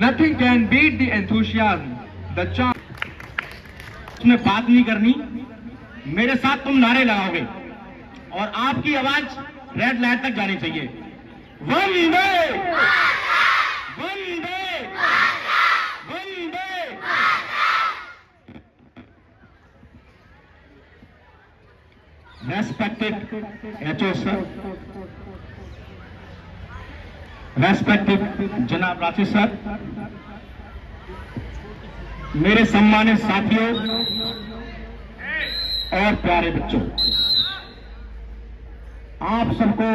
Nothing can beat the enthusiasm, the charm. उसमें बात नहीं करनी, मेरे साथ तुम नारे लगाओगे और आपकी आवाज रेड लाइट तक जानी चाहिए। वंदे वंदे वंदे। Respected HO sir, respected जनाब राशि सर, मेरे सम्मानित साथियों और प्यारे बच्चों, आप सबको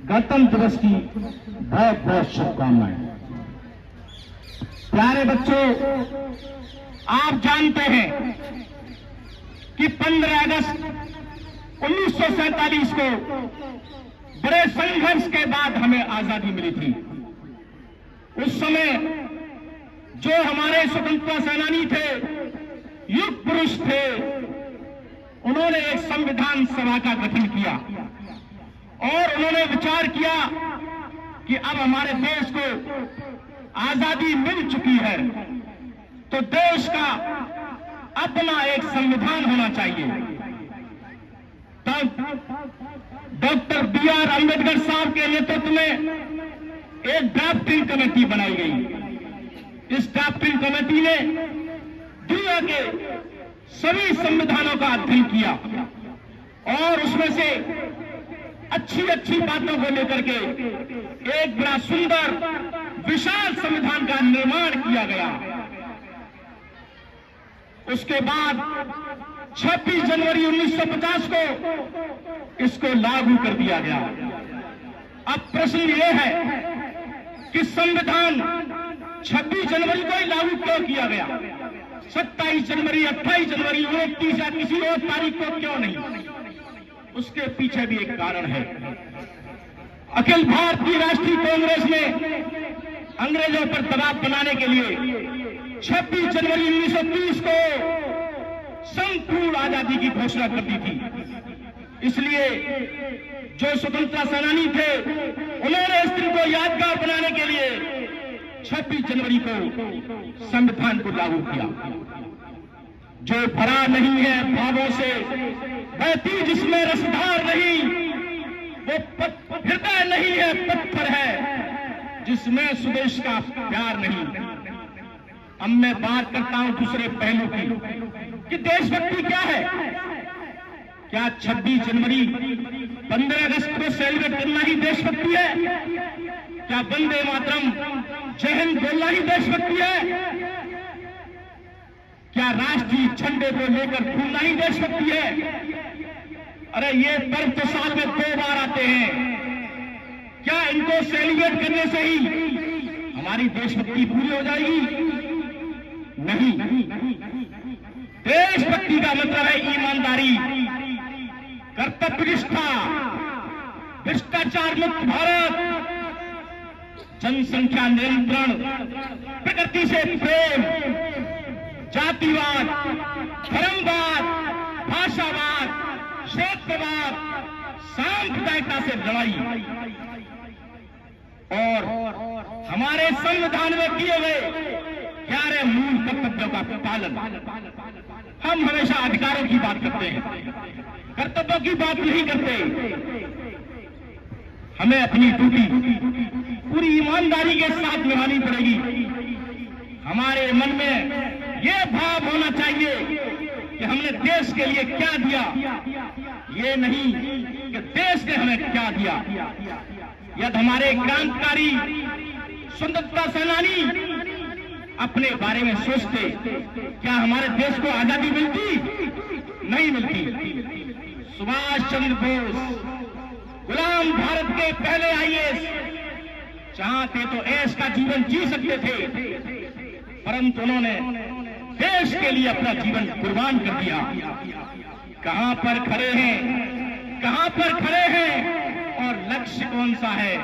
गणतंत्र दिवस की बहुत बहुत शुभकामनाएं। प्यारे बच्चों, आप जानते हैं कि 15 अगस्त 1947 को बड़े संघर्ष के बाद हमें आजादी मिली थी। उस समय जो हमारे स्वतंत्रता सेनानी थे, युग पुरुष थे, उन्होंने एक संविधान सभा का गठन किया और उन्होंने विचार किया कि अब हमारे देश को आजादी मिल चुकी है तो देश का अपना एक संविधान होना चाहिए। तब डॉक्टर B.R. अम्बेडकर साहब के नेतृत्व में एक ड्राफ्टिंग कमेटी बनाई गई। इस ड्राफ्टिंग कमेटी ने दुनिया के सभी संविधानों का अध्ययन किया और उसमें से अच्छी अच्छी बातों को लेकर के एक बड़ा सुंदर विशाल संविधान का निर्माण किया गया। उसके बाद 26 जनवरी 1950 को इसको लागू कर दिया गया। अब प्रश्न यह है कि संविधान 26 जनवरी को ही लागू क्यों किया गया? 27 जनवरी, 28 जनवरी, 29 या किसी और तारीख को क्यों नहीं? उसके पीछे भी एक कारण है। अखिल भारतीय राष्ट्रीय कांग्रेस ने अंग्रेजों पर दबाव बनाने के लिए 26 जनवरी 1930 को संपूर्ण आजादी की घोषणा कर दी थी। इसलिए जो स्वतंत्रता सेनानी थे, उन्होंने इस दिन को यादगार बनाने के लिए 26 जनवरी को संविधान को लागू किया। जो भरा नहीं है भावों से, बहती जिसमें रसधार नहीं, वो हृदय नहीं है, पत्थर है जिसमें स्वदेश का प्यार नहीं। अब मैं बात करता हूं दूसरे पहलू की कि देशभक्ति क्या है। क्या 26 जनवरी 15 अगस्त को सेलिब्रेट करना ही देशभक्ति है? क्या वंदे मातरम, जय हिंद बोलना ही देशभक्ति है? क्या राष्ट्रीय झंडे को लेकर घूमना ही देशभक्ति है? अरे ये पर्व तो साल में 2 बार आते हैं। क्या इनको सेलिब्रेट करने से ही हमारी देशभक्ति पूरी हो जाएगी? नहीं। देशभक्ति का मतलब है ईमानदारी, कर्तव्य निष्ठा, भ्रष्टाचार मुक्त भारत, जनसंख्या नियंत्रण, प्रकृति से प्रेम, जातिवाद, धर्मवाद, भाषावाद, क्षेत्रवाद, सांप्रदायिकता से लड़ाई और हमारे संविधान में किए गए 11 मूल कर्तव्यों का पालन। हम हमेशा अधिकारों की बात करते हैं, कर्तव्यों की बात नहीं करते। हमें अपनी ड्यूटी पूरी ईमानदारी के साथ निभानी पड़ेगी। हमारे मन में यह भाव होना चाहिए कि हमने देश के लिए क्या दिया, ये नहीं कि देश ने हमें क्या दिया। यदि हमारे क्रांतिकारी स्वतंत्रता सेनानी अपने बारे में सोचते, क्या हमारे देश को आजादी मिलती? नहीं मिलती। सुभाष चंद्र बोस गुलाम भारत के पहले IAS चाहते तो ऐश का जीवन जी सकते थे, परंतु उन्होंने देश के लिए अपना जीवन कुर्बान कर दिया। कहां पर खड़े हैं, कहां पर खड़े हैं और लक्ष्य कौन सा है?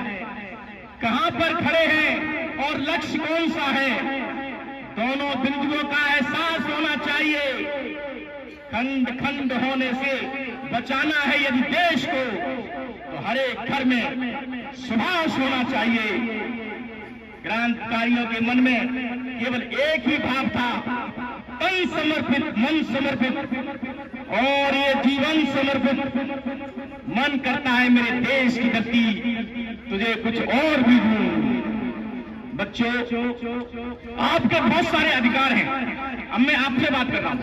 कहां पर खड़े हैं और लक्ष्य कौन सा है? दोनों बिंदुओं का एहसास होना चाहिए। खंड खंड होने से बचाना है यदि देश को, तो हर एक घर में सुभाष होना चाहिए। क्रांतिकारियों के मन में केवल एक ही भाव था, तन समर्पित, मन समर्पित, और ये जीवन समर्पित। मन करता है मेरे देश की धरती तुझे कुछ और भी दूं। बच्चों, आपके बहुत सारे अधिकार हैं। अब मैं आपसे बात कर रहा हूं।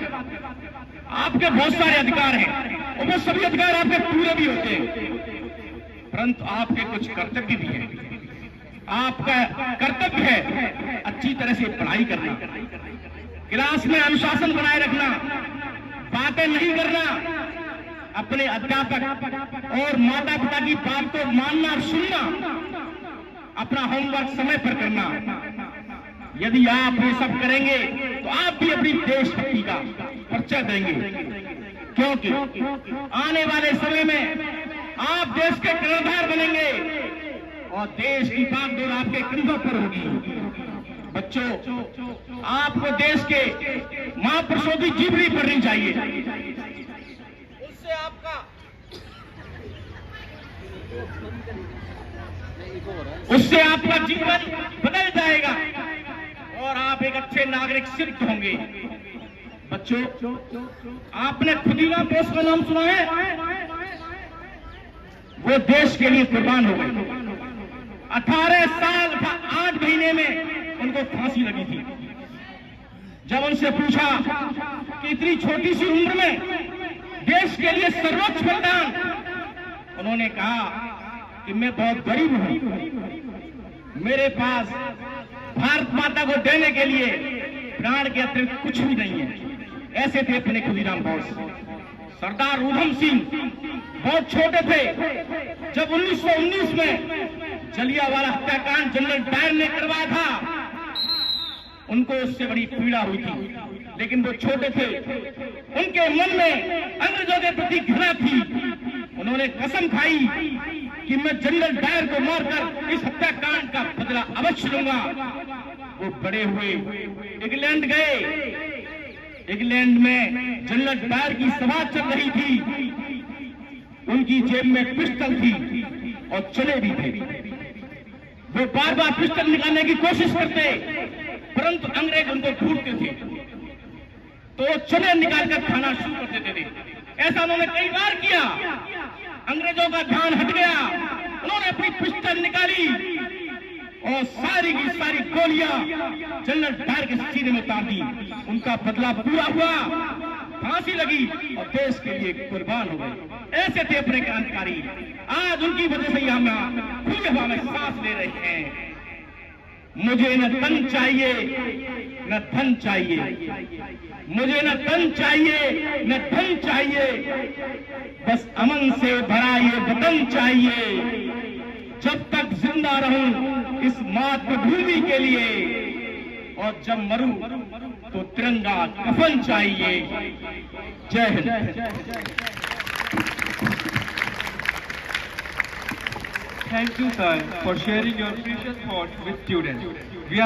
आपके बहुत सारे अधिकार हैं और वो सभी अधिकार आपके पूरे भी होते हैं, परंतु आपके कुछ कर्तव्य भी हैं। आपका कर्तव्य है अच्छी तरह से पढ़ाई करना, क्लास में अनुशासन बनाए रखना, बातें नहीं करना, अपने अध्यापक और माता पिता की बात को मानना और सुनना, अपना होमवर्क समय पर करना। यदि आप ये सब करेंगे तो आप भी अपनी देशभक्ति का परिचय देंगे, क्योंकि आने वाले समय में आप देश के कर्णधार बनेंगे और देश की बागडोर आपके कंधों पर होगी। बच्चों, आपको देश के महापुरुषों की जीवनी पढ़नी चाहिए, उससे आपका जीवन बदल जाएगा और आप एक अच्छे नागरिक सिद्ध होंगे। बच्चों, आपने खुदीराम बोस का नाम सुना है? वो देश के लिए कुर्बान हो गए। 18 साल 8 महीने में उनको फांसी लगी थी। जब उनसे पूछा कि इतनी छोटी सी उम्र में देश के लिए सर्वोच्च बलिदान, उन्होंने कहा कि मैं बहुत गरीब हूं, मेरे पास भारत माता को देने के लिए प्राण के अतिरिक्त कुछ भी नहीं है। ऐसे थे अपने खुदीराम बोस। सरदार उधम सिंह बहुत छोटे थे जब 1919 में जलियांवाला हत्याकांड जनरल डायर ने करवाया था। उनको उससे बड़ी पीड़ा हुई थी, लेकिन वो छोटे थे, उनके मन में अंग्रेजों के प्रति घृणा थी। उन्होंने कसम खाई कि मैं जनरल डायर को मारकर इस हत्याकांड का बदला अवश्य लूंगा। वो बड़े हुए, इंग्लैंड गए। इंग्लैंड में जनरल डायर की सभा चल रही थी। उनकी जेब में पिस्टल थी और चले भी थे। वो बार बार पिस्टल निकालने की कोशिश करते, परंतु अंग्रेज उनको ढूंढते थे तो चले निकालकर खाना शुरू कर देते थे। ऐसा उन्होंने कई बार किया। अंग्रेजों का ध्यान हट गया, उन्होंने अपनी पिस्टल निकाली और सारी की सारी गोलियां जनरल डायर के सीने में उतार दी। उनका बदला पूरा हुआ, फांसी लगी और देश के लिए कुर्बान हो गए। ऐसे थे अपने क्रांतिकारी। आज उनकी वजह से हम खुली हवा में सांस ले रहे हैं। मुझे न तन चाहिए न धन चाहिए, मुझे न तन चाहिए न धन चाहिए, बस अमन से भरा ये वतन चाहिए। जब तक जिंदा रहूं इस मातृभूमि के लिए, और जब मरूं तो तिरंगा कफन चाहिए। जय Hind. Thank you, sir, for sharing your precious thoughts with students. We are